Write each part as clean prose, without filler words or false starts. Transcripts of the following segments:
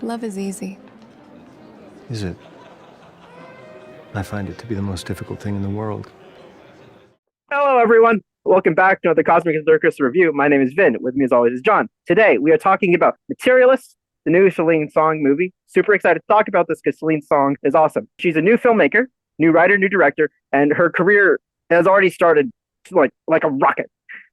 Love is easy. Is it? I find it to be the most difficult thing in the world. Hello, everyone. Welcome back to the Cosmic Circus Review. My name is Vin. With me, as always, is John. Today, we are talking about Materialists, the new Celine Song movie. Super excited to talk about this because Celine Song is awesome. She's a new filmmaker, new writer, new director, and her career has already started like a rocket.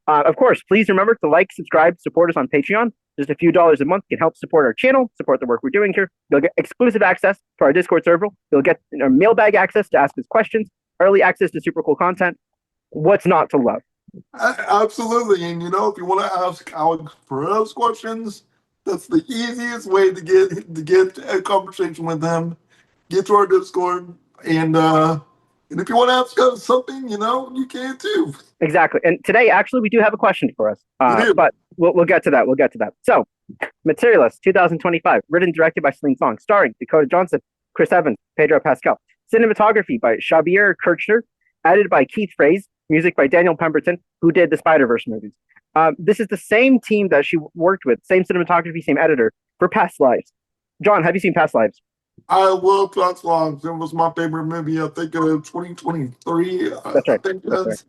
Of course, please remember to like, subscribe, support us on Patreon. Just a few dollars a month can help support our channel, support the work we're doing here. You'll get exclusive access to our Discord server. You'll get our mailbag access to ask us questions, early access to super cool content. What's not to love? Absolutely. And if you want to ask Alex Perez questions, that's the easiest way to get a conversation with him. Get to our Discord, and if you want to ask us something, you can too. Exactly. And today, actually, we do have a question for us, but we'll get to that. We'll get to that. So, Materialist 2025, written and directed by Celine Song, starring Dakota Johnson, Chris Evans, Pedro Pascal. Cinematography by Shabier Kirchner, edited by Keith Fraase, music by Daniel Pemberton, who did the Spider-Verse movies. This is the same team that she worked with, same cinematography, same editor, for Past Lives. John, have you seen Past Lives? I love Past Lives. It was my favorite movie, I think, of 2023. That's right. I think that's that's.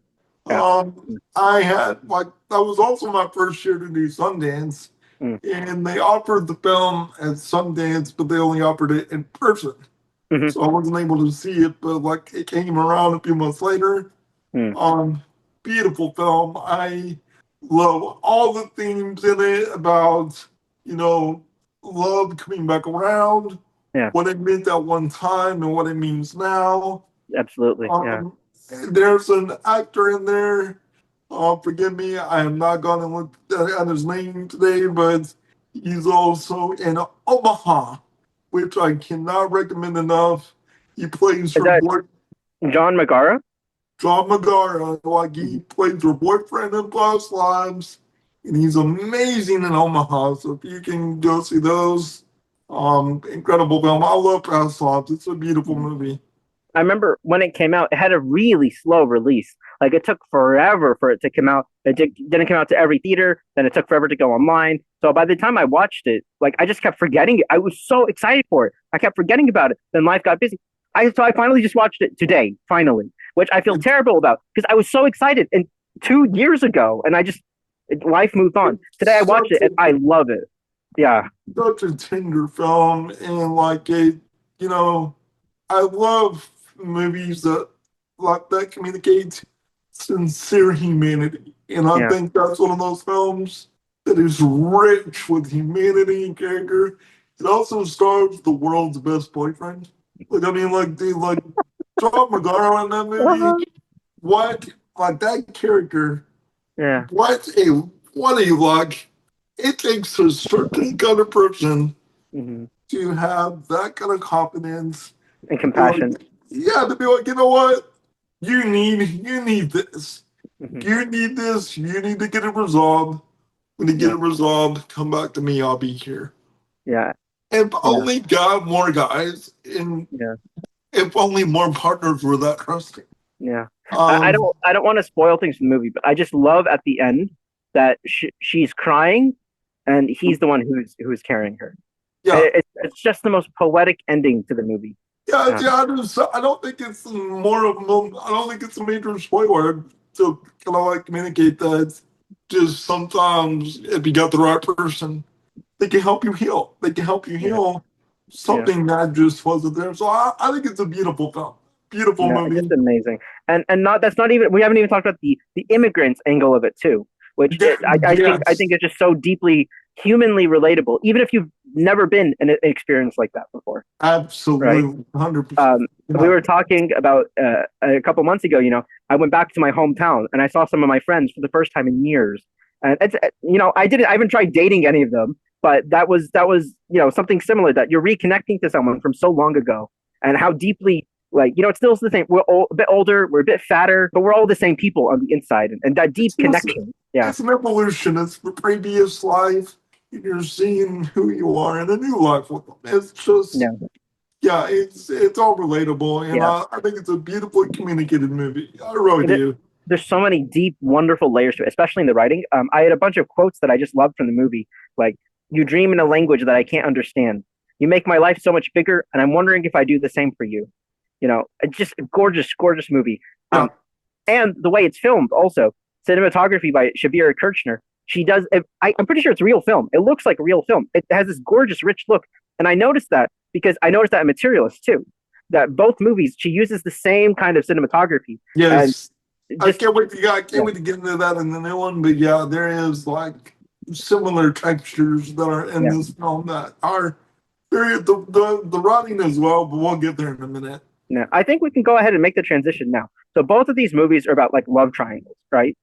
right. I had, that was also my first year to do Sundance. And they offered the film at Sundance, but they only offered it in person. Mm-hmm. So I wasn't able to see it, but it came around a few months later. Beautiful film. I love all the themes in it about, love coming back around. Yeah. What it meant at one time and what it means now. Absolutely. Yeah. There's an actor in there. Forgive me, I am not going to look at his name today, but he's also in Omaha, which I cannot recommend enough. He plays her boyfriend. John Magaro? John Magaro, he plays her boyfriend in Past Lives, and he's amazing in Omaha. So if you can go see those, incredible film. I love Past Lives. It's a beautiful movie. I remember when it came out, it had a really slow release. It took forever for it to come out. It didn't come out to every theater. Then it took forever to go online. So by the time I watched it, I just kept forgetting it. I was so excited for it. I kept forgetting about it. Then life got busy. So I finally just watched it today, finally, which I feel terrible about because I was so excited 2 years ago, and life moved on. Today I watched it and I love it. Yeah. Such a tender film, and I love movies that communicate sincere humanity. And I think that's one of those films that is rich with humanity and character. It also stars the world's best boyfriend. John Magaro in that movie. What that character? Yeah. What a luck! It takes a certain kind of person to have that kind of confidence and compassion. To be like, you know what? You need this. You need this. You need to get it resolved. When you get it resolved, come back to me. I'll be here. Yeah. If only got more guys, and if only more partners were that trusting. Yeah. I don't want to spoil things from the movie, but I just love at the end that she's crying, and he's the one who's carrying her. Yeah. It's just the most poetic ending to the movie. I don't think it's I don't think it's a major spoiler to kind of communicate that. Just sometimes, if you got the right person, they can help you heal. They can help you heal something that just wasn't there. So I think it's a beautiful film. Beautiful movie. It's amazing. And we haven't even talked about the immigrants angle of it too, which I think is just so deeply humanly relatable, even if you've never been in an experience like that before. Absolutely, 100%. We were talking about a couple months ago. I went back to my hometown and I saw some of my friends for the first time in years. And it's I haven't tried dating any of them, but that was something similar, that you're reconnecting to someone from so long ago, and how deeply it's still the same. We're all a bit older, we're a bit fatter, but we're all the same people on the inside, and that deep connection. It's an evolution. It's the previous life. You're seeing who you are in a new life with them. It's just, it's all relatable, and I think it's a beautifully communicated movie. I really do. There's so many deep, wonderful layers to it, especially in the writing. I had a bunch of quotes that I just loved from the movie, like "You dream in a language that I can't understand." You make my life so much bigger, and I'm wondering if I do the same for you. It's just a gorgeous, gorgeous movie. Yeah. And the way it's filmed, also cinematography by Shabier Kirchner. She does. I'm pretty sure it's real film. It looks like a real film. It has this gorgeous, rich look, and I noticed that because I noticed that in Materialists too. That both movies she uses the same kind of cinematography. Yes. And I can't wait to get into that in the new one, but yeah, there is like similar textures that are in this film that are very the writing as well, but we'll get there in a minute. Yeah, I think we can go ahead and make the transition now. So both of these movies are about like love triangles, right?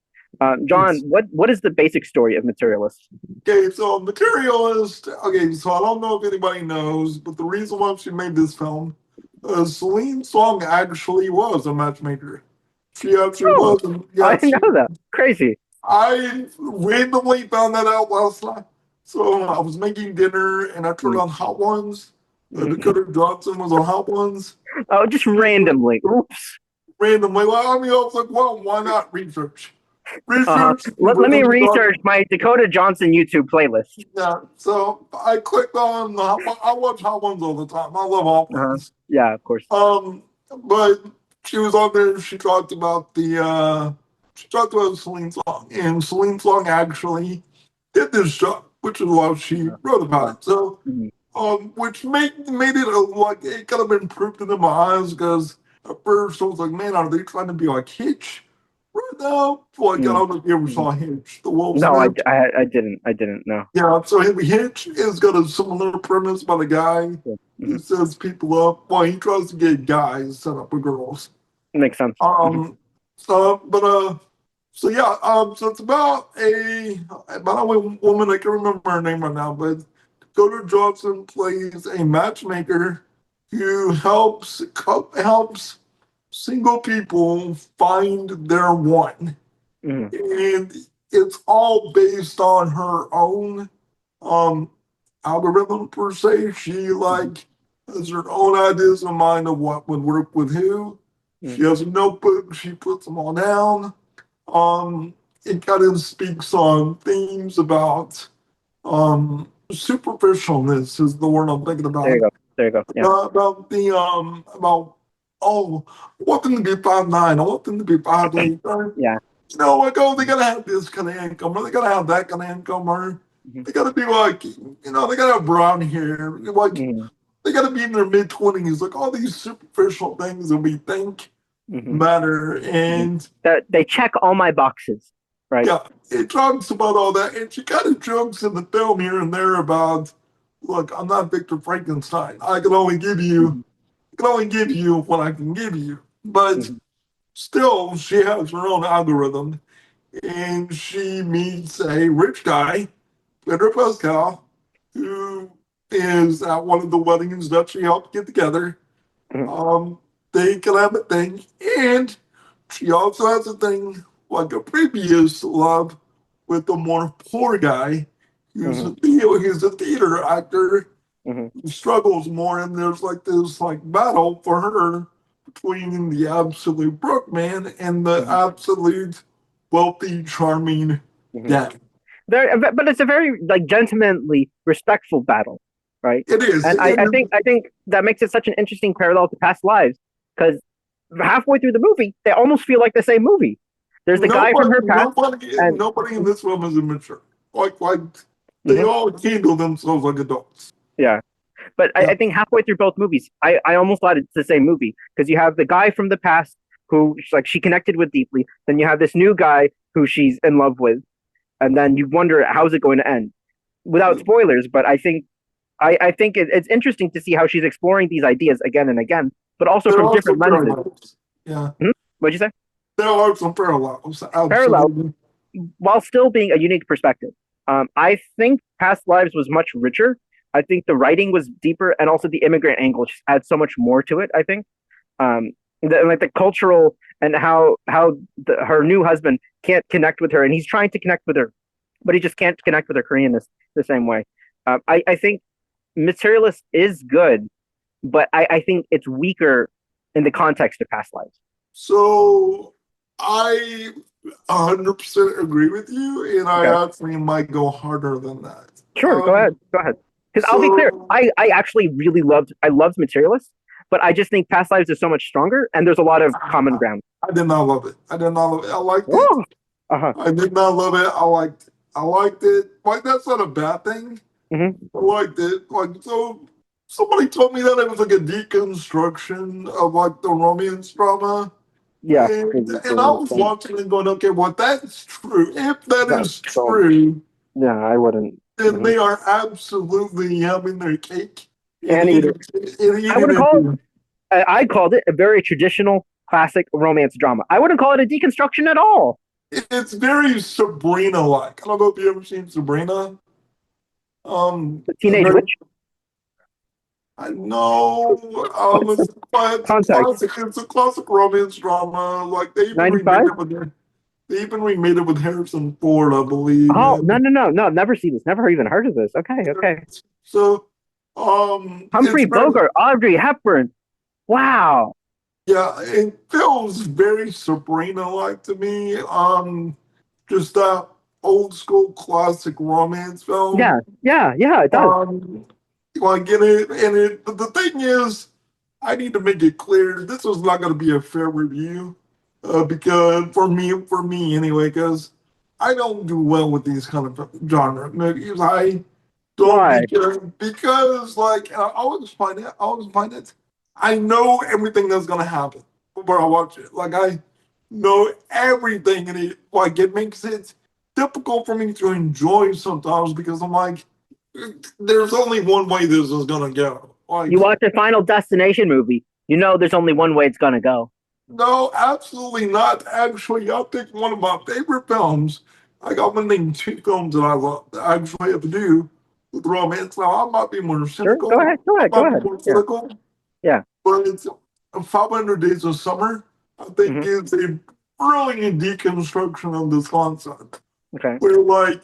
John, what is the basic story of Materialists? Okay, so Materialist. Okay, so I don't know if anybody knows, but the reason why she made this film, Celine Song actually was a matchmaker. She actually Oh, was. And I yeah, didn't know that. Crazy. I randomly found that out last night. So I was making dinner and I turned on Hot Ones. Dakota Johnson was on Hot Ones. Oh, just randomly. Oops. Randomly, well, I was like, well, why not research? Research. Let me research my Dakota Johnson YouTube playlist. Yeah, so I clicked on. I watch Hot Ones all the time. I love Hot Ones. Yeah, of course. But she was on there. She talked about Celine Song, and Celine Song actually did this job, which is why she wrote about it. So, which made it like it could have been improved in my eyes because at first I was like, man, are they trying to be like Hitch right now? Like I don't know if you ever saw Hitch, the Wolves. No, I didn't know. Yeah, so Hitch has got a similar premise about a guy who sets people up. Well, he tries to get guys set up with girls. Makes sense. So yeah, so it's about a woman. I can't remember her name right now, but Dakota Johnson plays a matchmaker who helps single people find their one, and it's all based on her own algorithm per se. She like has her own ideas in mind of what would work with who. She has a notebook. She puts them all down. It kind of speaks on themes about superficialness is the word I'm thinking about. There you go. Yeah. About I want them to be 5'9". I want them to be 5'8". Yeah. Like, oh, they gotta have this kind of income, or they gotta have that kind of income, or they gotta be like, they gotta have brown hair, like they gotta be in their mid-20s, like all these superficial things that we think matter, and that they check all my boxes, right? Yeah, it talks about all that, and she kind of jokes in the film here and there about, look, I'm not Victor Frankenstein. I can only give you what I can give you, but still, she has her own algorithm, and she meets a rich guy, Pedro Pascal, who is at one of the weddings that she helped get together. They can have a thing, and she also has a thing like a previous love with a more poor guy who's a theater actor who struggles more, and there's like this like battle for her between the absolute broke man and the absolute wealthy, charming dad. But it's a very like gentlemanly, respectful battle, right? It is, and I think that makes it such an interesting parallel to Past Lives because halfway through the movie, they almost feel like the same movie. There's the guy from her past. Nobody in this film is immature. Like they all handle themselves like adults. Yeah. But I think halfway through both movies, I almost thought it's the same movie because you have the guy from the past who like she connected with deeply. Then you have this new guy who she's in love with, and then you wonder how's it going to end, without spoilers. But I think it's interesting to see how she's exploring these ideas again and again, but also from different lenses. Parallels. Yeah. What'd you say? There are some parallels. Parallel, while still being a unique perspective. I think Past Lives was much richer. I think the writing was deeper, and also the immigrant angle just adds so much more to it. I think, like the cultural and how her new husband can't connect with her, and he's trying to connect with her, but he just can't connect with her Koreanness the same way. I think Materialist is good, but I think it's weaker in the context of Past Lives. So I 100% agree with you, and I actually might go harder than that. Sure, go ahead. Because I'll be clear, So I actually really loved Materialists, but I just think Past Lives is so much stronger, and there's a lot of common ground. I did not love it. I did not love it. I liked it. Oh, uh-huh. I did not love it. I liked it. I liked it. Like, that's not a bad thing. Hmm. I liked it. Like, so somebody told me that it was like a deconstruction of like the romance drama. Yeah, And I was watching and going, okay, well, that's true. If that is so true, yeah, I wouldn't. then they are absolutely having their cake And eat it. and I eating wouldn't call it. it. I called it a very traditional, classic romance drama. I wouldn't call it a deconstruction at all. It's very Sabrina-like. I don't know if you ever seen Sabrina. The Teenage Witch. I know. It's a Context. classic. It's a classic romance drama. Like they even 95? remade it with they even remade it with Harrison Ford, I believe. Oh, no. Never seen this. Never even heard of this. Okay. So, it's Humphrey very, Bogart, Audrey Hepburn. Wow. yeah, it feels very Sabrina-like to me. Just that old school classic romance film. Yeah, it does. Like in it, and it. But the thing is, I need to make it clear this was not going to be a fair review, because for me anyway, because I don't do well with these kind of genre movies. I don't Why? because like I always find it. I always find it. I know everything that's going to happen before I watch it. Like I know everything, and it like it makes it difficult for me to enjoy sometimes because I'm like, there's only one way this is gonna go. You Like, watch a Final Destination movie, you know there's only one way it's gonna go. no, absolutely not. Actually, I picked one of my favorite films. Like, I'm gonna name two films that I love that actually have to do with romance. Now, I might be more Sure, cynical. go ahead, I might be more Yeah, cynical, yeah. but it's 500 Days of Summer. I think Hmm. is a brilliant deconstruction of this concept. Okay. Where like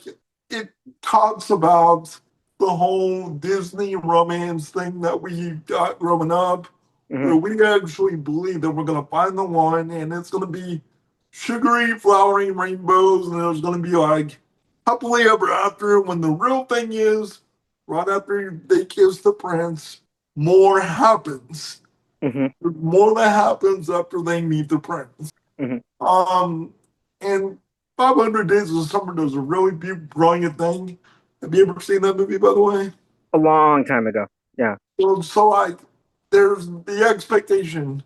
it talks about the whole Disney romance thing that we got growing up, Hmm. where we actually believe that we're gonna find the one and it's gonna be sugary, flowery rainbows, and there's gonna be like happily ever after. When the real thing is, right after they kiss the prince, more happens. Hmm. More that happens after they meet the prince. Hmm. Um, and 500 Days of Summer does a really brilliant thing. Have you ever seen that movie, by the way? A long time ago. Yeah. So like, there's the expectation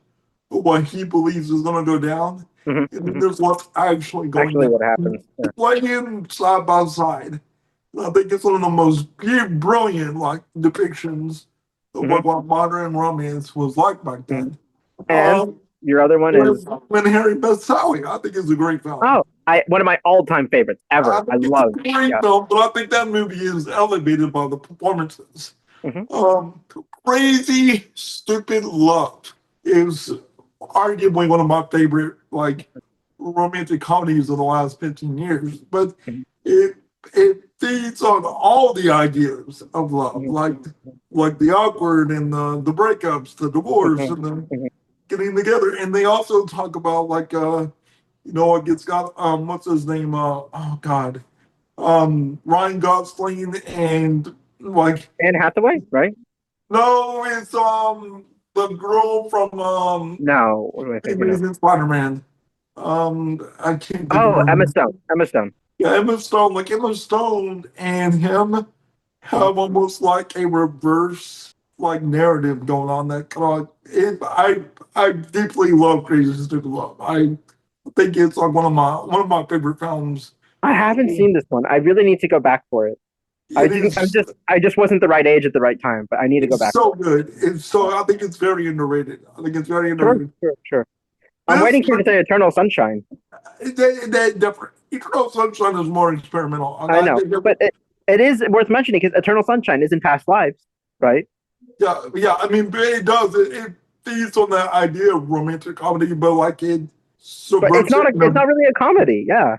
of what he believes is going to go down, Hmm. and then Hmm. there's what's actually going Actually, down. what happens? Yeah. Playing side by side. And I think it's one of the most brilliant like depictions of Hmm. what modern romance was like back Hmm. then. And Um, your other one is when Harry Met Sally, I think it's a great film. I one of my all-time favorites I ever. I think it's a love. great Yeah. film, but I think that movie is elevated by the performances. Hmm. Um, Crazy Stupid Love is arguably one of my favorite like romantic comedies of the last 15 years, but it it feeds on all the ideas of love, Hmm. like the awkward and the breakups, the divorce, Hmm. and the Hmm. getting together. And they also talk about like it gets got what's his name? Oh God. Ryan Gosling and like Anne Hathaway, right? no, it's the girl from No, what am I thinking of? Amazing Spider-Man. I can't think of Oh, her Emma name. Stone. Emma Stone. Yeah, Emma Stone, like Emma Stone and him Hmm. have almost like a reverse like narrative going on that kind of it, I deeply love Crazy Stupid Love. I think it's like one of my favorite films. I haven't seen this one. I really need to go back for it. I It didn't. is I just wasn't the right age at the right time. But I need to go it's back. so good. It's so I think it's very underrated. I think it's very Sure, underrated. sure. I'm This waiting for you to say Eternal Sunshine. they different. Eternal Sunshine is more experimental. I I know, think but it is worth mentioning because Eternal Sunshine is in Past Lives, right? yeah. I mean, it does. It feeds on that idea of romantic comedy, but like it But it's subverts not it. a. It's not really a comedy. Yeah,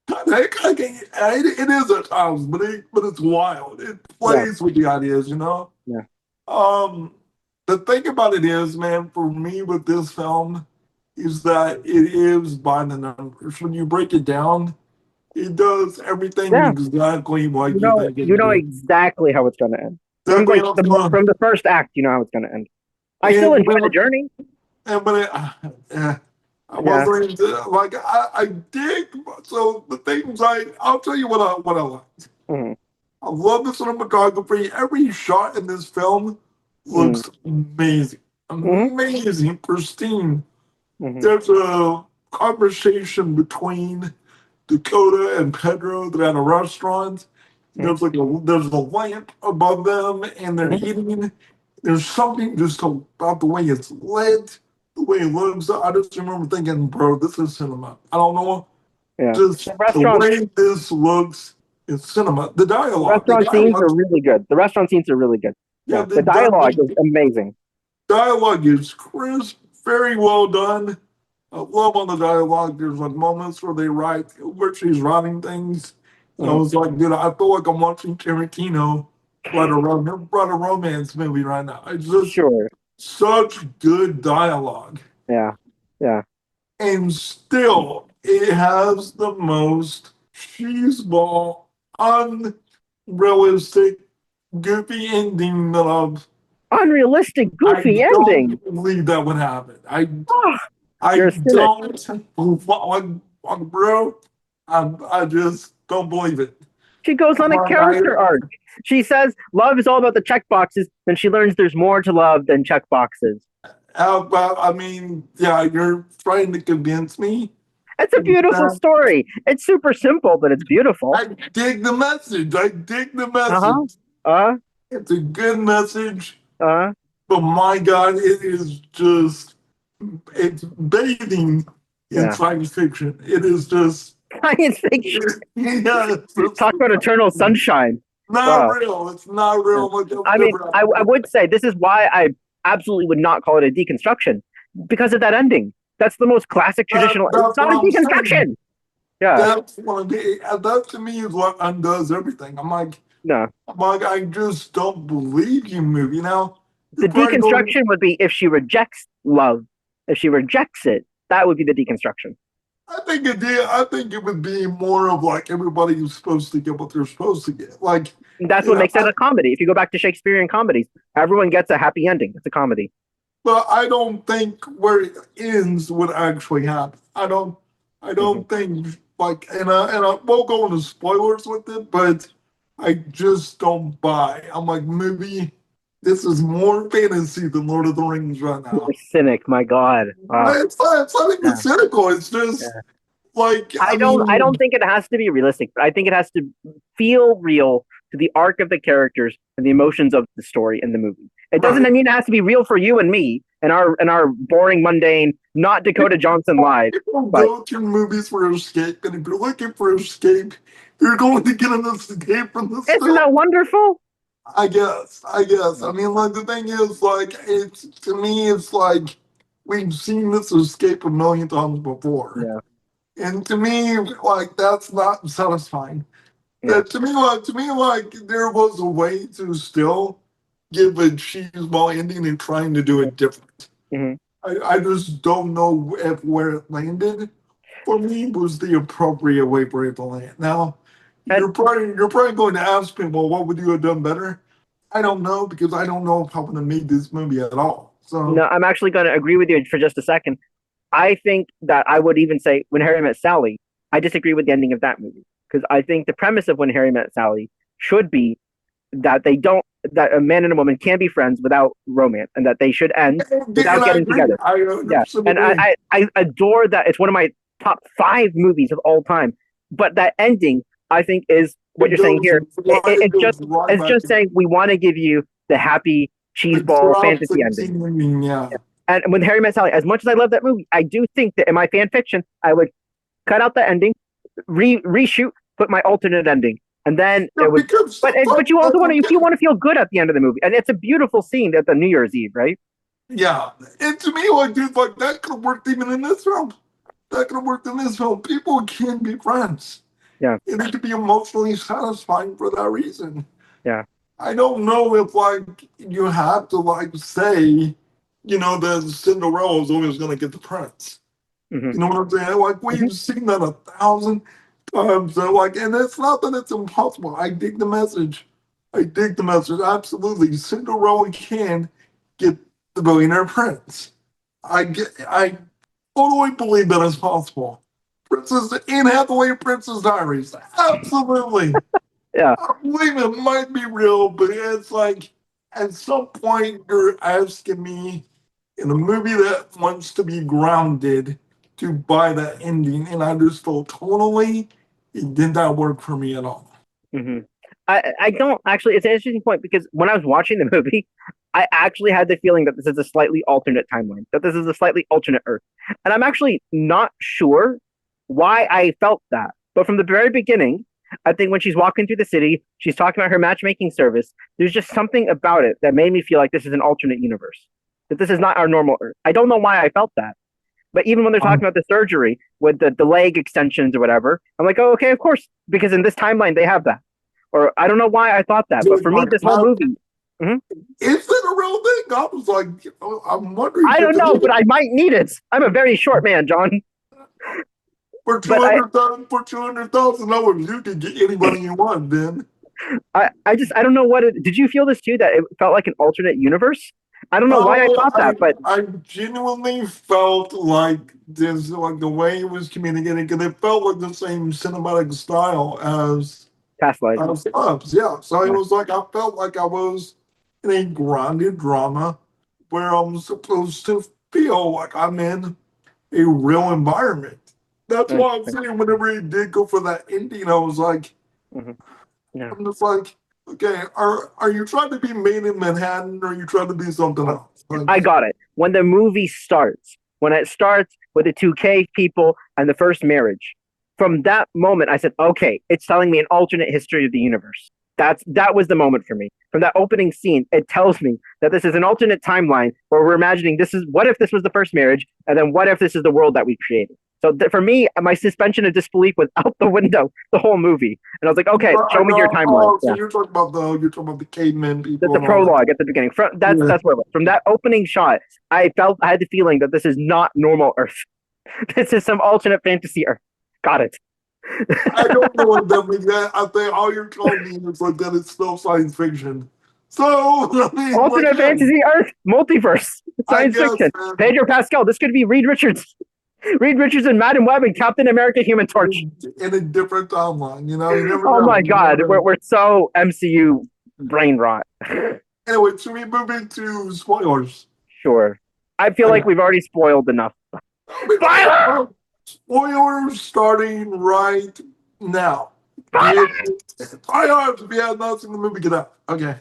It is at times, but it's wild. It yeah, plays with the ideas, you know. yeah. Um, the thing about it is, man, for me with this film, is that it is by the numbers. When you break it down, it does everything Yeah. exactly like you think it You know would. exactly how it's going to end. From definitely like from the first act, you know how it's going to end. I still enjoy the journey. I Yeah. wasn't like I dig. So the things I'll tell you what I liked. Hmm. I love the cinematography. Every shot in this film looks amazing, Hmm. amazing, pristine. Hmm. There's a conversation between Dakota and Pedro. They're at a restaurant. There's a lamp above them, and they're Hmm. eating. There's something just about the way it's lit, the way it looks. I just remember thinking, bro, this is cinema. I don't know, Yeah. just The the way this looks is cinema. The restaurant scenes are dialogue, really good. The restaurant scenes are really good. yeah, Yeah. The dialogue is amazing. dialogue is crisp, very well done. I love on the dialogue. There's like moments where where she's writing things. I Hmm. was like, dude, I feel like I'm watching Tarantino write a romance movie right now. It's just Sure. such good dialogue. Yeah. Yeah. And still, it has the most cheeseball, unrealistic, goofy ending that Unrealistic, I goofy ending. don't believe that would happen. Oh, I you're a cynic. don't bro. I just don't believe it. She goes on a character arc. She says love is all about the check boxes, and she learns there's more to love than check boxes. Well, I mean, yeah, you're trying to convince me. It's a beautiful that story. It's super simple, but it's beautiful. I dig the message. I dig the Uh huh. message. Uh It's a good message, uh. but my God, it's bathing in Yeah. science fiction. It is just, Science fiction. yeah, Talk about eternal sunshine. not Wow. real. It's not real. Like, I mean, I would say this is why I absolutely would not call it a deconstruction because of that ending. That's the most classic traditional. It's that's not what a I'm saying. deconstruction. Yeah. That to me is what undoes everything. No. I just don't believe you, movie. Now, The you're probably going, deconstruction would be if she rejects love. If she rejects it, that would be the deconstruction. I think it would be more of like everybody who's supposed to get what they're supposed to get. Like, And that's you what know, makes it a comedy. If you go back to Shakespearean comedies, everyone gets a happy ending. It's a comedy. but I don't think where it ends would actually happen. I Hmm. don't think like, and I won't go into spoilers with it, but I just don't buy. I'm like, movie, this is more fantasy than Lord of the Rings right You're now. a cynic, my God. Wow. It's not even Yeah. cynical. It's just Yeah. like, I I mean, don't think it has to be realistic, but I think it has to feel real to the arc of the characters and the emotions of the story in the movie. It doesn't right. mean it has to be real for you and me and our boring, mundane, not Dakota Johnson lives. People But go to movies for escape, and if you're looking for escape, you're going to get an escape from this isn't film. that wonderful? I guess. I guess. I mean, like the thing is, like it's to me, it's like we've seen this escape a million times before, Yeah, and to me, like that's not satisfying. yeah. To me, like there was a way to still give a cheeseball ending and trying to do it different. Hmm. I just don't know if where it landed for me was the appropriate way for it to land. Now, And you're probably going to ask me, well, what would you have done better? I don't know because I don't know if I would have made this movie at all. no, So I'm actually going to agree with you for just a second. I think that I would even say When Harry Met Sally, I disagree with the ending of that movie because I think the premise of When Harry Met Sally should be that they don't that a man and a woman can be friends without romance and that they should end and without I getting agree. together. I Yeah. 100% And agree. I adore that. It's one of my top 5 movies of all time. But that ending, I think, is what you're saying here. It goes right It's back just to saying we want to give you the happy the cheeseball drop fantasy the ending. scene, yeah. And when Harry Met Sally, as much as I love that movie, I do think that in my fan fiction, I would cut out the ending, reshoot, put my alternate ending, and then Yeah, it would. because But sometimes you also that's want to okay. you want to feel good at the end of the movie, and it's a beautiful scene at the New Year's Eve, right? Yeah. And to me, like, dude, like that could have worked even in this film. That could have worked in this film. People can be friends. Yeah, And it could be emotionally satisfying for that reason. yeah. I don't know if like you have to like say, that Cinderella is always gonna get the prince. Hmm. You know what I'm saying? Like Hmm. we've seen that 1,000 times. So, like, and it's not that it's impossible. I dig the message, I dig the message. Absolutely. Cinderella can get the billionaire prince. I totally believe that is possible. Princess Anne Hathaway, Princess Diaries. Absolutely. Yeah. I believe it might be real, but it's like at some point you're asking me in a movie that wants to be grounded to buy that ending, and I just felt totally it did not work for me at all. hmm I don't actually. It's an interesting point because when I was watching the movie, I actually had the feeling that this is a slightly alternate timeline, that this is a slightly alternate Earth, and I'm actually not sure why I felt that. But from the very beginning, I think when she's walking through the city, she's talking about her matchmaking service. There's just something about it that made me feel like this is an alternate universe, that this is not our normal Earth. I don't know why I felt that. But even when they're talking about the surgery with the leg extensions or whatever, I'm like, oh, okay, of course, because in this timeline they have that. Or I don't know why I thought that, but for me, this whole movie, Is it a real thing? I was like, I'm wondering. I don't know, but I might need it. I'm a very short man, John. For But I, 200,000 dollars, you can get anybody you want, Ben. I don't know what it. Did you feel this too? That it felt like an alternate universe? I don't know why I thought that, but I genuinely felt like this, like the way it was communicating, because it felt like the same cinematic style as Past Lives. Clubs. Yeah, so it Yeah. was like I felt like I was in a grounded drama where I'm supposed to feel like I'm in a real environment. That's why I'm saying whenever he did go for that ending, I was like, Yeah. I'm just like, okay, are you trying to be made in Manhattan or are you trying to be something else? Like, I got it. When the movie starts, when it starts with the two cave people and the first marriage, from that moment, I said, okay, it's telling me an alternate history of the universe. That was the moment for me. From that opening scene, it tells me that this is an alternate timeline where we're imagining this is what if this was the first marriage, and then what if this is the world that we created. So for me, my suspension of disbelief was out the window the whole movie, and I was like, okay, show me your timeline. So you're talking about the cavemen people The and all that. prologue at the beginning. That's where it was. From that opening shot, I had the feeling that this is not normal Earth. This is some alternate fantasy Earth. Got it. I don't know what that means. I think all you're telling me is like that it's still science fiction. So I mean, Alternate fantasy Earth, multiverse, science fiction. Man. Pedro Pascal. This could be Reed Richards. Reed Richards and Madam Web and Captain America Human Torch. In a different timeline, you know? You never Oh know. my God. We're so MCU brain rot. Anyway, should we move into spoilers? Sure. I feel like we've already spoiled enough. Spoilers starting right now. Spoilers! If you have not seen the movie, get out. Okay.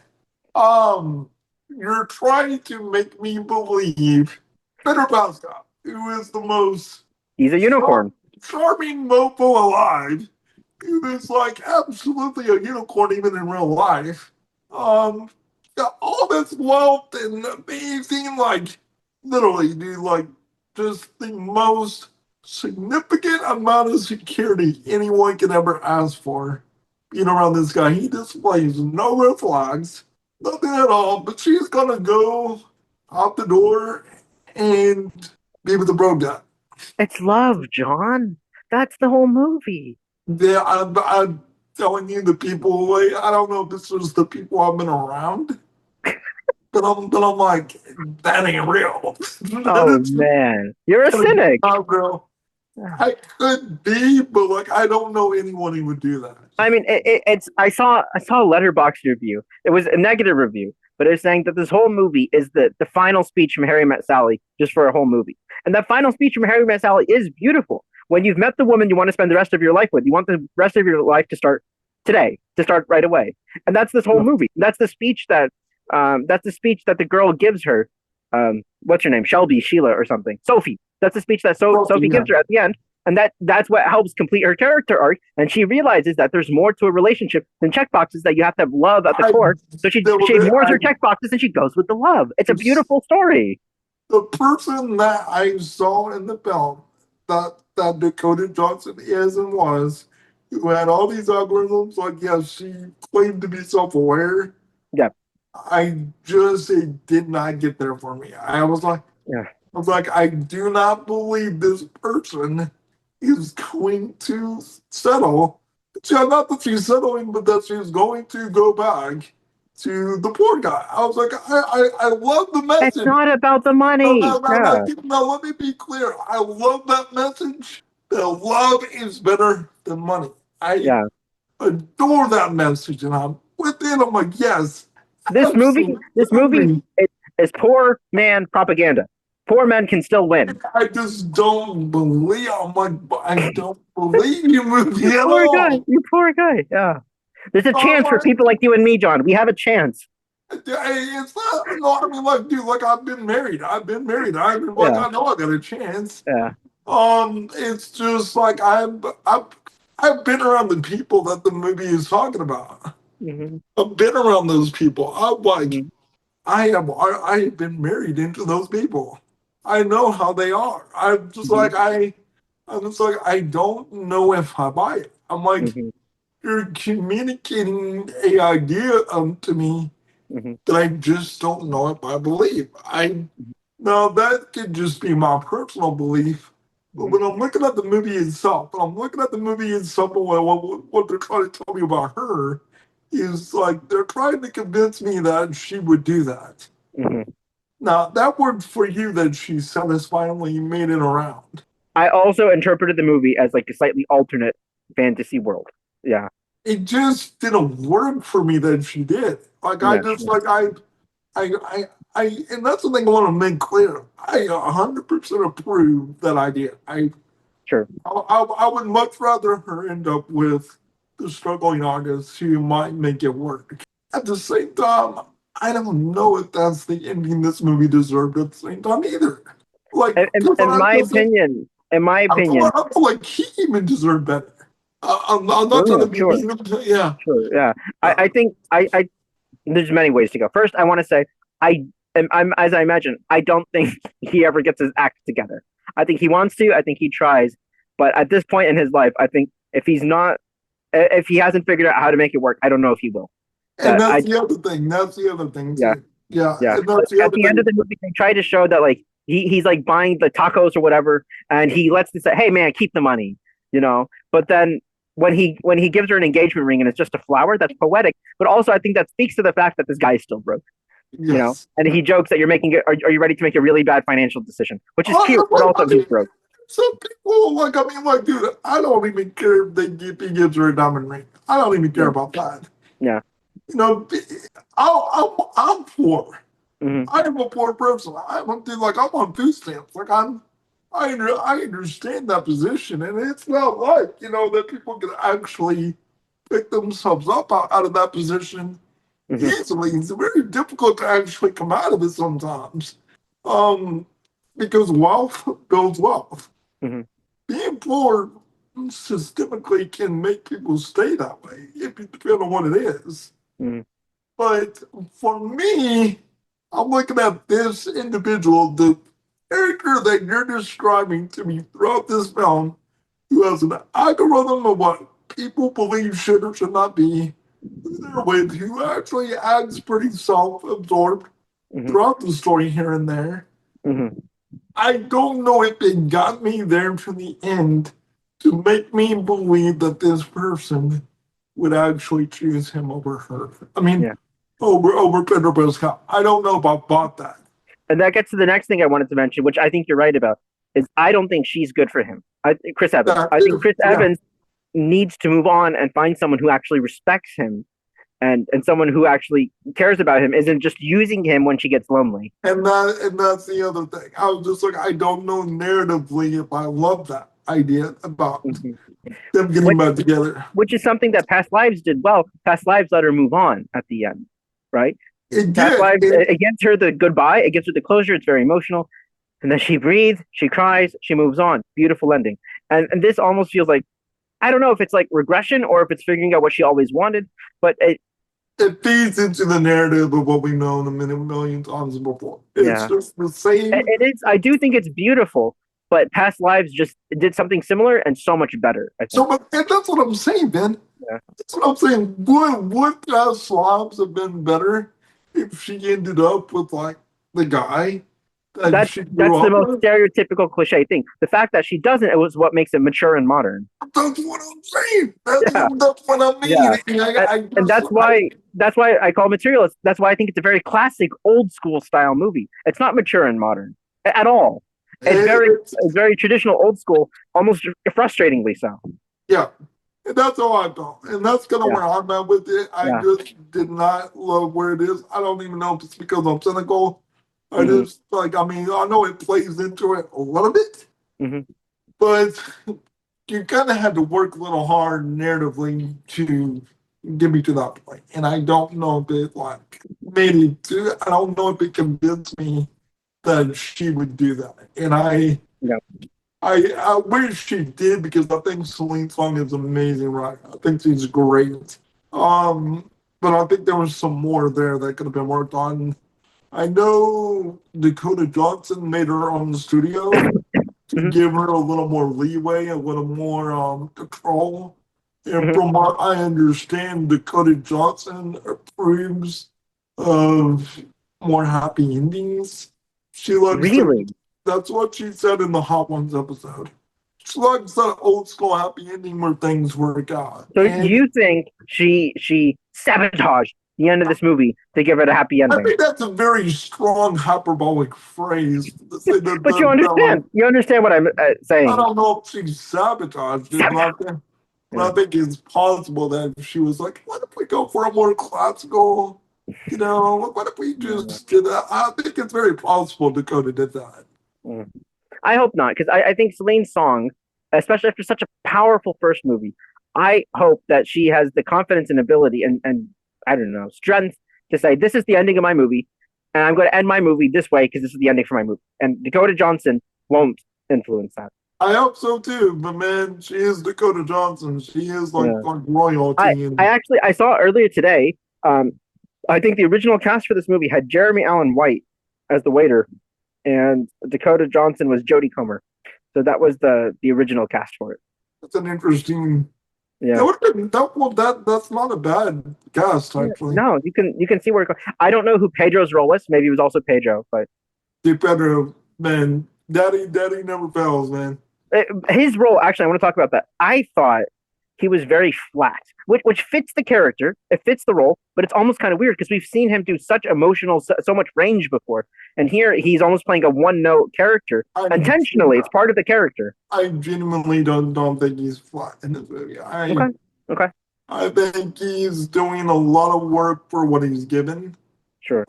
You're trying to make me believe Pedro Pascal, who is the most He's a unicorn. charming mofo alive, who is like absolutely a unicorn even in real life. Got all this wealth and amazing, like literally, dude, like just the most significant amount of security anyone can ever ask for. Being around this guy, he displays no red flags, nothing at all. But she's gonna go out the door and be with the bro guy. It's love, John. That's the whole movie. Yeah, I'm telling you, the people. Like, I don't know if this is the people I've been around, but I'm like, that ain't real. Oh man, you're a cynic. Not real. I could be, but like, I don't know anyone who would do that. I mean, it's. I saw a Letterboxd review. It was a negative review, but it's saying that this whole movie is the final speech from Harry Met Sally, just for a whole movie. And that final speech from Harry Met Sally is beautiful. When you've met the woman you want to spend the rest of your life with, you want the rest of your life to start today, to start right away. And that's this whole movie. That's the speech that the girl gives her. What's her name? Sheila, or something. Sophie. That's the speech that Sophie gives her at the end. And that's what helps complete her character arc. And she realizes that there's more to a relationship than checkboxes, that you have to have love at the core. So she ignores her checkboxes and she goes with the love. It's a beautiful story. The person that I saw in the film that Dakota Johnson is and was, who had all these algorithms, like, yeah, she claimed to be self-aware. Yeah. It did not get there for me. I was like, I do not believe this person is going to settle. Yeah, not that she's settling, but that she's going to go back to the poor guy. I was like, I love the message. It's not about the money. No, let me be clear. I love that message. That love is better than money. I adore that message, and I'm with it. I'm like, yes. This movie is poor man propaganda. Poor men can still win. I just don't believe. I'm like, I don't believe you, movie at Poor all. guy. You poor guy. Yeah. There's a chance for people like you and me, John. We have a chance. It's not. No, I mean, like, dude, like I've been married. I mean, like, I know I got a chance. Yeah. It's just like I've been around the people that the movie is talking about. Mm-hmm. I've been around those people. I'm like, Mm-hmm. I have been married into those people. I know how they are. I'm just like I don't know if I buy it. I'm like, you're communicating a idea to me that I just don't know if I believe. Now that could just be my personal belief. But when I'm looking at the movie itself, what they're trying to tell me about her is like they're trying to convince me that she would do that. Now, that word for you that she satisfyingly made it around. I also interpreted the movie as like a slightly alternate fantasy world. Yeah. It just didn't work for me that she did. Like, and that's the thing I want to make clear. I 100% approve that idea. I would much rather her end up with the struggling artist who might make it work. At the same time, I don't know if that's the ending this movie deserved at the same time either. Like, in my opinion, I feel like he even deserved better. I'm not trying to be mean. Yeah. Sure. Yeah. I think there's many ways to go. First, I want to say I'm as I imagine, I don't think he ever gets his act together. I think he wants to. I think he tries, but at this point in his life, I think if he hasn't figured out how to make it work, I don't know if he will. And that's the other thing. Yeah. Too. Yeah. At the end of the movie, they try to show that like he's like buying the tacos or whatever, and he lets them say, "Hey man, keep the money," But then when he gives her an engagement ring and it's just a flower, that's poetic. But also, I think that speaks to the fact that this guy is still broke. Yes. And he jokes that you're making it. Are you ready to make a really bad financial decision? Which is cute, but also he's broke. Some people dude, I don't even care if he gives her a diamond ring. I don't even care about that. Yeah. I'm poor. I am a poor person. I'm on food stamps. Like I understand that position, and it's not like that people can actually pick themselves up out of that position easily. It's very difficult to actually come out of it sometimes, because wealth builds wealth. Being poor systemically can make people stay that way, if you depend on what it is. But for me, I'm looking at this individual, the character that you're describing to me throughout this film, who has an algorithm of what people believe should or should not be, who they're with, who actually acts pretty self-absorbed throughout the story here and there. I don't know if it got me there to the end to make me believe that this person would actually choose him over her. I mean, over Pedro Pascal. I don't know if I bought that. And that gets to the next thing I wanted to mention, which I think you're right about, is I don't think she's good for him. Chris Evans. I think Chris Evans needs to move on and find someone who actually respects him and someone who actually cares about him, isn't just using him when she gets lonely. And that's the other thing. I was just like, I don't know narratively if I love that idea about them getting back together. Which is something that Past Lives did well. Past Lives let her move on at the end, right? It gives her the goodbye. It gives her the closure. It's very emotional. And then she breathes, she cries, she moves on. Beautiful ending. And this almost feels like, I don't know if it's like regression or if it's figuring out what she always wanted, but it feeds into the narrative of what we know a million times before. It's just the same. It is. I do think it's beautiful, but Past Lives just did something similar and so much better. I think. And that's what I'm saying, Ben. Yeah. That's what I'm saying. Would Past Lives have been better if she ended up with like the guy that she That's grew the up most with. stereotypical cliche thing. The fact that she doesn't, it was what makes it mature and modern. That's what I'm saying. That's, Yeah, that's what I yeah, mean. And and that's why I call Materialist. That's why I think it's a very classic, old school style movie. It's not mature and modern at all. it's, It's very traditional, old school, almost frustratingly so. yeah. And that's how I felt. And that's kind of Yeah, where I'm at with it. I yeah. just did not love where it is. I don't even know if it's because I'm cynical. I Hmm. just, like, I mean, I know it plays into it a little bit, Hmm. but you kind of had to work a little hard narratively to get me to that point. And I don't know if it, like, made it to, I don't know if it convinced me that she would do that. And Yeah. I wish she did because I think Celine Song is amazing, right? I think she's great. Um, but I think there was some more there that could have been worked on. I know Dakota Johnson made her own studio to Hmm. give her a little more leeway, a little more control. And Hmm. from what I understand, Dakota Johnson approves of more happy endings. She likes Really? to, that's what she said in the Hot Ones episode. She likes that old school happy ending where things work out. So And you think she sabotaged the end of this movie to give it a happy I ending? think that's a very strong hyperbolic phrase to say that, But like, you understand what I'm I saying? don't know if she sabotaged it, Sabotage. but Yeah. I think it's possible that if she was like, what if we go for a more classical, what if we Yeah. just did that? I think it's very possible Dakota did that. Mm. I hope not, because I think Celine Song, especially after such a powerful first movie, I hope that she has the confidence and ability and I don't know, strength to say, this is the ending of my movie, and I'm going to end my movie this way because this is the ending for my movie. And Dakota Johnson won't influence that. I hope so too, but man, she is Dakota Johnson. She is Yeah. like royalty, I and actually I saw earlier today, um, I think the original cast for this movie had Jeremy Allen White as the waiter, and Dakota Johnson was Jodie Comer. So that was the original cast for it. that's an interesting. That Yeah. would have been that. Well, that's not a bad cast Yeah. actually. No, you can see where it goes. I don't know who Pedro's role was. Maybe it was also Pedro, but The Pedro, man, daddy never fails, man. his role, actually, I want to talk about that. I thought he was very flat, which fits the character. It fits the role, but it's almost kind of weird because we've seen him do such emotional, so much range before, and here he's almost playing a one note character I'm intentionally. It's part of the character. I genuinely don't think he's flat in this movie. Okay, okay, I think he's doing a lot of work for what he's given. sure,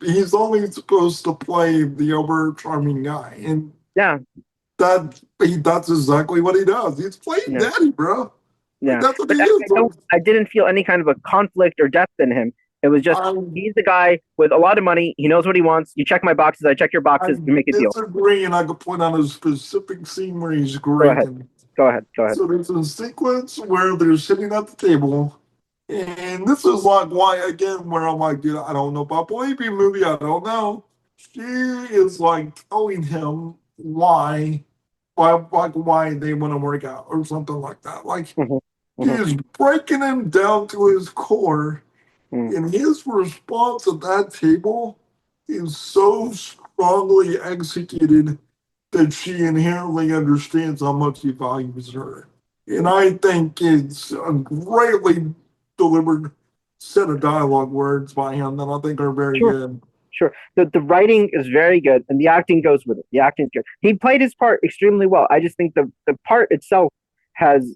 He's only supposed to play the over charming guy, and yeah, that's exactly what he does. He's playing yeah. daddy, bro. Like Yeah, that's what he but is. Like, I didn't feel any kind of a conflict or depth in him. It was just I'm he's the guy with a lot of money. He knows what he wants. You check my boxes, I check your I boxes. We make a deal. disagree, and I could point out a specific scene where he's Go great. ahead, And go ahead, go ahead. so there's a sequence where they're sitting at the table. And this is like why again where I'm like, dude, I don't know about Bohemian movie, I don't know. She is like telling him why they want to work out or something like that. Like Hmm. he Hmm. is breaking him down to his core, Hmm. and his response at that table is so strongly executed that she inherently understands how much he values her. And I think it's a greatly delivered set of dialogue words by him that I think are very Sure, good. sure. The writing is very good, and the acting goes with it. The acting is good. He played his part extremely well. I just think the part itself has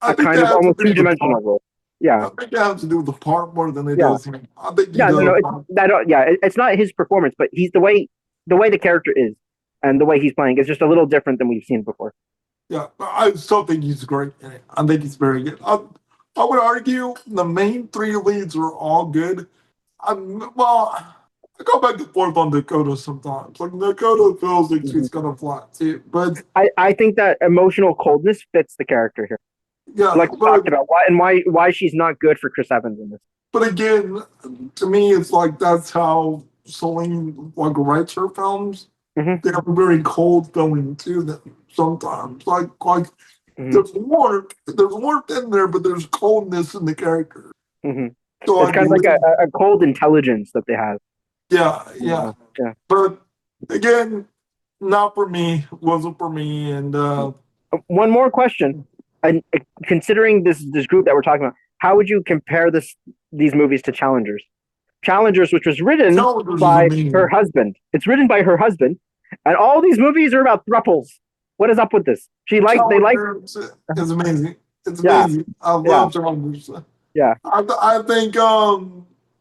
I a think kind that of has to almost do two with the dimensional part. role. Yeah, I think that has to do with the part more than it yeah, does him. I think he yeah. No, does. no. It's not his performance, but he's the way the character is, and the way he's playing is just a little different than we've seen before. Yeah, I still think he's great in it. I think he's very good. I would argue the main three leads are all good. Well, I go back and forth on Dakota sometimes. Like Dakota feels like Mhm. she's kind of flat too, but I think that emotional coldness fits the character here, yeah, like we talked about. Why she's not good for Chris Evans in this. but again, to me, it's like that's how Celine like writes her films. Hmm. They have a very cold feeling to them sometimes. Like Hmm. there's warmth in there, but there's coldness in the character. Hmm. So It's I kind of like believe, a cold intelligence that they have. yeah, Yeah, yeah. yeah. But again, not for me. Wasn't for me. And One more question. And considering this group that we're talking about, how would you compare these movies to Challengers? Challengers, which was written Challengers is by her amazing. husband. It's written by her husband, and all these movies are about thruples. What is up with this? They like, Challengers is amazing. It's yeah, amazing. I yeah, love Challengers. yeah, I think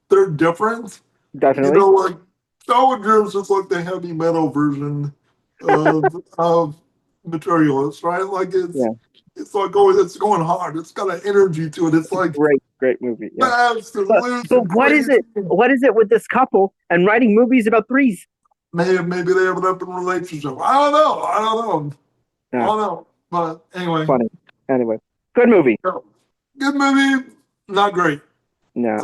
they're different. You definitely. know, like Challengers is like the heavy metal version of Materialists, right? Like Yeah, it's like going it's going hard. It's got an energy to it. It's like great movie. Yeah, fast and loose but and what is crazy. it? What is it with this couple and writing movies about threes? Maybe they have an open relationship. I don't know. I don't know. I Yeah, don't know. But anyway, funny. Anyway, good movie. good movie. Not great. No,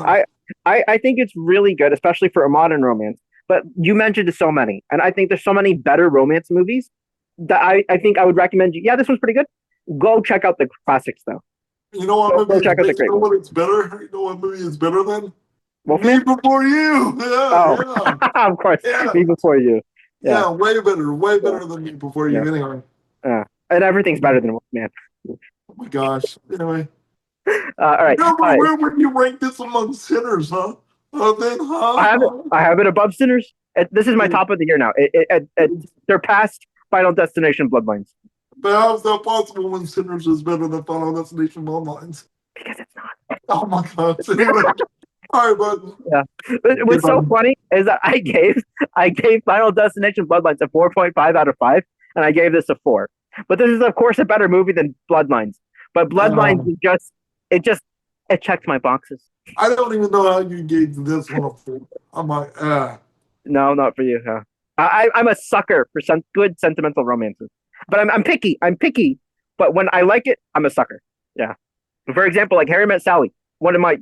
I think it's really good, especially for a modern romance. But you mentioned so many, and I think there's so many better romance movies that I think I would recommend you. Yeah, this one's pretty good. Go check out the classics though. You know what Go movie is check out the you great know ones. what it's better? You know what movie is better than? Me Wolfman. Before You. Oh, Yeah, of course, yeah, Me Before You. Yeah, yeah. Way yeah, better than Me Before yeah. You. Anyway. And everything's better than Wolfman. Oh my gosh. Anyway. All right, No, all but right. where would you rank this among sinners, huh? Then, I have it. huh? I have it above Sinners. This is my top of the year now. It surpassed Final Destination Bloodlines But how is that possible when Sinners is better than Final Destination Bloodlines? because it's not. Oh my gosh. Anyway. All right, bud. Yeah. Okay, What's so bud. funny is that I gave Final Destination Bloodlines a 4.5 out of 5, and I gave this a 4. But this is of course a better movie than Bloodlines. But Bloodlines is just it checked my boxes. I don't even know how you gave this one a 4. I'm like, No, not for you. Huh? I'm a sucker for some good sentimental romances, but I'm picky. I'm picky, but when I like it, I'm a sucker. Yeah. For example, like Harry Met Sally, one of my,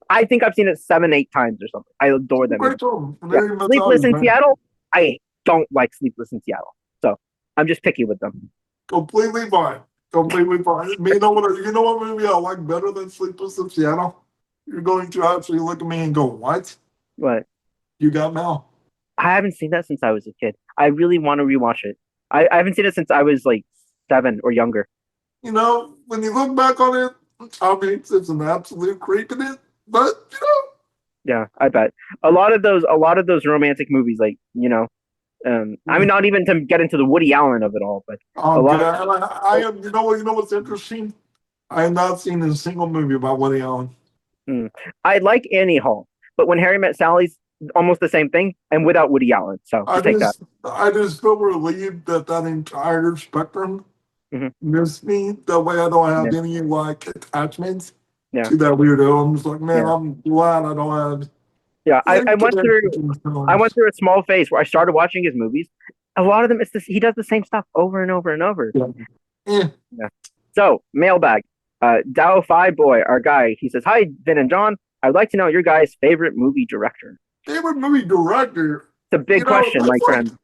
I think I've seen it 7, 8 times or something. I adore that movie. great film. Yeah. Very much Sleepless in man. Seattle, I don't like Sleepless in Seattle, so I'm just picky with them. Completely fine. Completely fine. You know what movie I like better than Sleepless in Seattle? You're going to actually look at me and go, what? But You got Mel. I haven't seen that since I was a kid. I really want to rewatch it. I haven't seen it since I was like 7 or younger. You know, when you look back on it, Tom Hanks is an absolute creep in it. But Yeah, I bet a lot of those romantic movies, like I mean, not even to get into the Woody Allen of it all, but a oh lot. god, I am. You know what's interesting? I have not seen a single movie about Woody Allen. I like Annie Hall, but when Harry Met Sally's almost the same thing, and without Woody Allen. So I just take that. I just feel relieved that that entire spectrum Hmm. missed me. That way, I don't Yeah, have any like attachments yeah, to that weirdo. I'm just like, man, yeah, I'm glad I don't have yeah. any I connection to his went films. through a small phase where I started watching his movies. A lot of them, it's this. He does the same stuff over and over and over. Yeah. Eh. Yeah. So mailbag, Dao Phi Boy, our guy. He says, "Hi, Vin and John. I'd like to know your guys' favorite movie director." Favorite movie director. It's a big You know, question, my that's friend.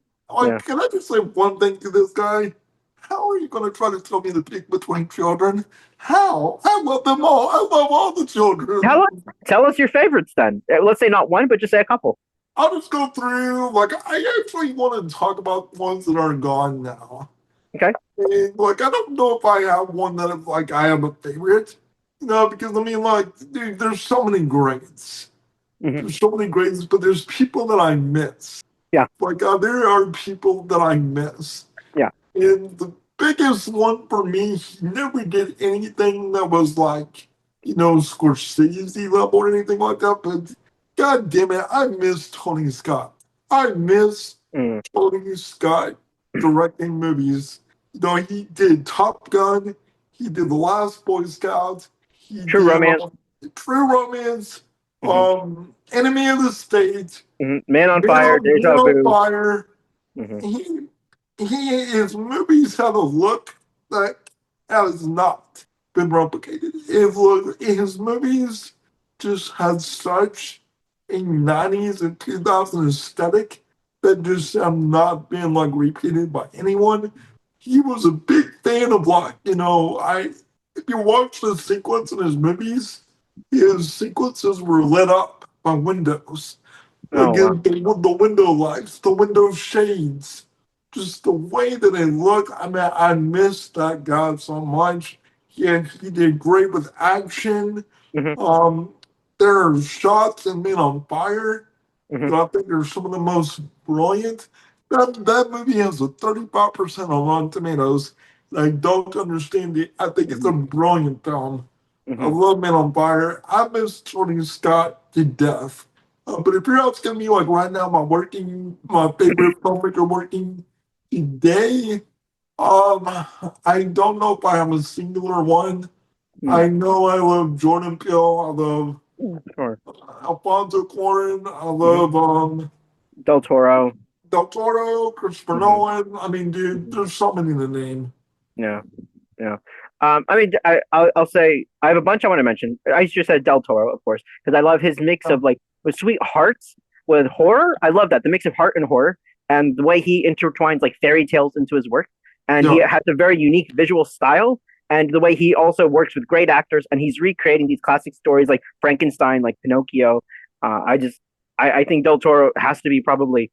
Yeah. can I just say one thing to this guy? How are you going to try to tell me to pick between children? How? I love them all. I love all the children. Tell us, tell us your favorites then. Let's say not one, but just say a couple. I'll just go through. Like, I actually want to talk about ones that are gone now. Okay. And, like, I don't know if I have one that is, like, I have a favorite. You know, because I mean, like, dude, there's so many greats. Hmm. There's so many greats, but there's people that I miss. Yeah. Like, there are people that I miss. Yeah. And the biggest one for me, he never did anything that was like, Scorsese level or anything like that. But God damn it, I miss Tony Scott. I miss Mm. Tony Scott directing movies. He did Top Gun. He did The Last Boy Scout. He True did Romance. True Romance. Hmm. Enemy of the State. Hmm. Man on Fire, Man Deja on Vu. Fire. Hmm. He his movies have a look that has not been replicated. His movies just had such a 90s and 2000 aesthetic that just have not been like repeated by anyone. He was a big fan of if you watch the sequence in his movies, his sequences were lit up by windows. Oh wow. Again, the window lights, the window shades, just the way that they look. I mean, I miss that guy so much. He did great with action. Hmm. Um, there are shots in Men on Fire Hmm. that I think are some of the most brilliant. That movie has a 35% on Rotten Tomatoes. I don't understand it. I think it's a Hmm. brilliant film. I Hmm. love Men on Fire. I miss Tony Scott to death. But if you're asking me, like right now, my favorite filmmaker working today, I don't know if I have a singular one. I know I love Jordan Peele. I love Sure. Alfonso Cuarón. I Hmm. love Del Toro. Del Toro, Christopher Hmm. Nolan. I mean, dude, Hmm. there's so many to name. Yeah. Yeah. I mean, I'll say I have a bunch I want to mention. I just said Del Toro, of course, because I love his mix Yeah, of like with sweet hearts with horror. I love that the mix of heart and horror, and the way he intertwines like fairy tales into his work, and he yeah. has a very unique visual style, and the way he also works with great actors, and he's recreating these classic stories like Frankenstein, like Pinocchio. I just I think Del Toro has to be probably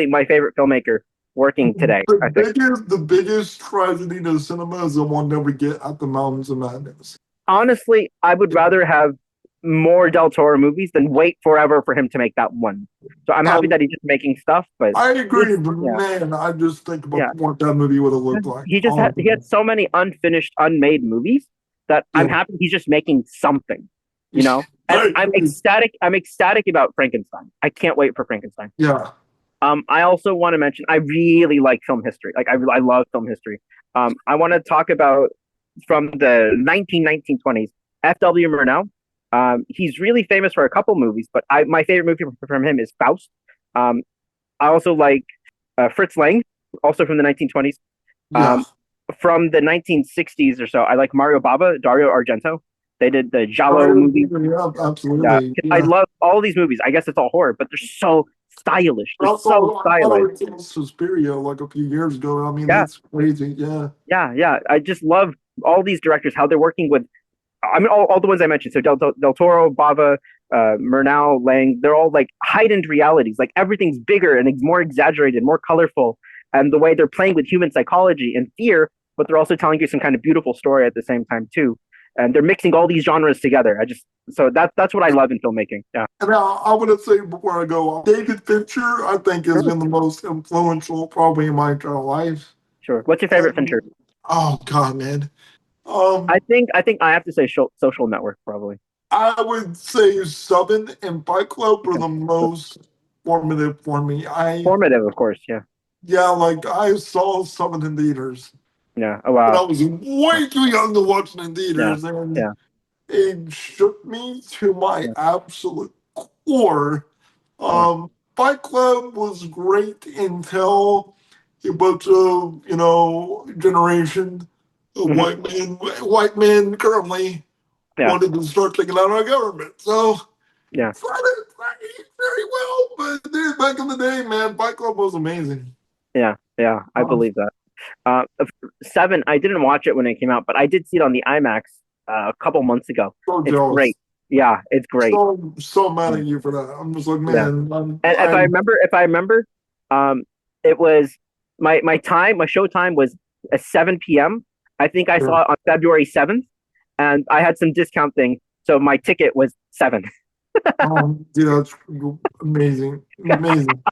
my favorite filmmaker working today. I think. The biggest tragedy to cinema is the one that we get at the Mountains of Madness. Honestly, I would rather have more Del Toro movies than wait forever for him to make that one. So I'm happy Um, that he's just making stuff, but I he's, agree, but yeah, man, I just think yeah. about what that movie would have looked like. He had so many unfinished, unmade movies that I'm Yeah, happy he's just making something, you know. And I agree. I'm ecstatic about Frankenstein. I can't wait for Frankenstein. Yeah, I also want to mention I really like film history. I love film history. I want to talk about from the 1920s. F.W. Murnau. He's really famous for a couple movies, but my favorite movie from him is Faust. Um, I also like Fritz Lang, also from the 1920s. yeah. Um, from the 1960s or so, I like Mario Bava, Dario Argento. They did the I Giallo movie. agree. Yeah, Yeah, absolutely. I Yeah. love all these movies. I guess it's all horror, but they're so stylish. They're so I thought I stylized. was in Suspiria like a few years ago. I mean, Yeah, that's crazy. Yeah. yeah. I just love all these directors, how they're working with. I mean, all the ones I mentioned. So Del Toro, Bava, Murnau, Lang. They're all like heightened realities. Like everything's bigger and more exaggerated, more colorful, and the way they're playing with human psychology and fear, but they're also telling you some kind of beautiful story at the same time too. And they're mixing all these genres together. That's what I love in filmmaking. Yeah, And I want to say before I go, David Fincher, I think, has sure, been the most influential probably in my entire life. sure. What's your favorite Fincher? And, oh God, man. Um, I think I have to say Social Network probably. I would say Seven and Fight Club were Okay. the So, most formative for me. formative, of course. Yeah, Yeah, like I saw Seven in theaters, yeah. Oh but I wow. was way too young to watch it in Yeah, theaters, and yeah, it shook me to my yeah. absolute core. Wow. Fight Club was great until a bunch of, generation of Hmm. white men currently Yeah, wanted to start taking out our government. So, yeah. tried it very well, but dude, back in the day, man, Fight Club was amazing. Yeah, yeah, I Um, believe that. Seven, I didn't watch it when it came out, but I did see it on the IMAX a couple months ago. so It's great. jealous. Yeah, it's great. So mad Yeah, at you for that. I'm just like, yeah. man, And if I remember, it was my show time was at 7 p.m. I think I saw it on February 7th, and I had some discount thing, so my ticket was 7. dude, that's amazing, amazing.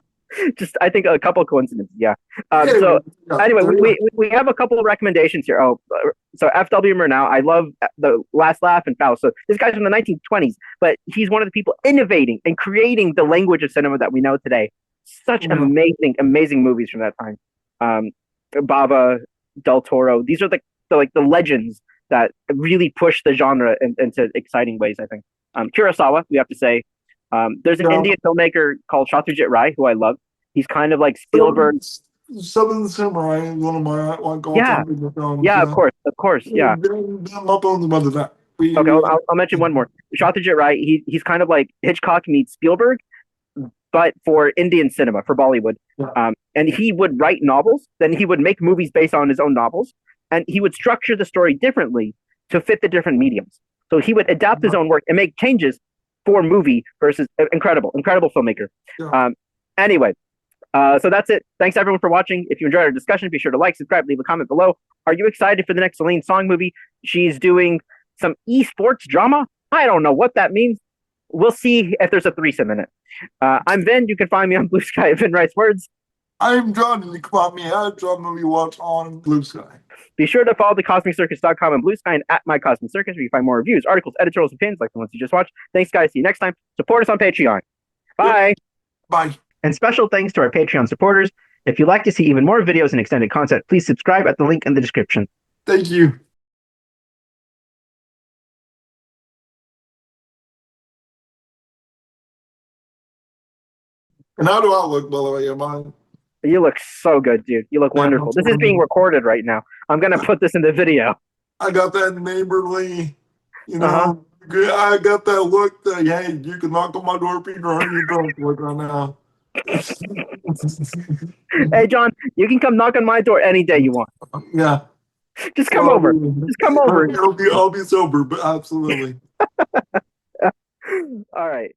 Just I think a couple coincidences. Yeah. Anyway, So yeah, anyway, there you go. we have a couple of recommendations here. Oh, so F.W. Murnau, I love the Last Laugh and Faust. So this guy's from the 1920s, but he's one of the people innovating and creating the language of cinema that we know today. Such Yeah. amazing movies from that time. Um, Bava, Del Toro. These are the legends that really push the genre into exciting ways. I think. Kurosawa, we have to say. There's an Yeah. Indian filmmaker called Satyajit Ray who I love. He's kind of like Seven, Spielberg. Seven Samurai is one of my like Yeah, all-time favorite films. yeah, Yeah. of course, yeah. My phone's about that. Okay, I'll mention one more. Satyajit Ray. He's kind of like Hitchcock meets Spielberg, but for Indian cinema, for Bollywood. Yeah. And he would write novels, then he would make movies based on his own novels, and he would structure the story differently to fit the different mediums. So he would adapt his own work and make changes for movie versus incredible filmmaker. Yeah. Anyway, so that's it. Thanks everyone for watching. If you enjoyed our discussion, be sure to like, subscribe, leave a comment below. Are you excited for the next Celine Song movie? She's doing some esports drama. I don't know what that means. We'll see if there's a threesome in it. I'm Vin. You can find me on Blue Sky at Vin Writes Words. I'm John, and you can find me at John Movie Watch on Blue Sky. Be sure to follow thecosmiccircus.com and Blue Sky and at My Cosmic Circus, where you find more reviews, articles, editorials, and pins like the ones you just watched. Thanks, guys. See you next time. Support us on Patreon. Bye. Yep. Bye. And special thanks to our Patreon supporters. If you'd like to see even more videos and extended content, please subscribe at the link in the description. Thank you. And how do I look, by the way? Am I? You look so good, dude. You look wonderful. This is being recorded right now. I'm going to put this in the video. I got that neighborly, I got that look that, hey, you can knock on my door, Peter, or you don't look right now. Hey, John, you can come knock on my door any day you want. Yeah. Just come over. Just come over. I'll be sober, but absolutely. All right.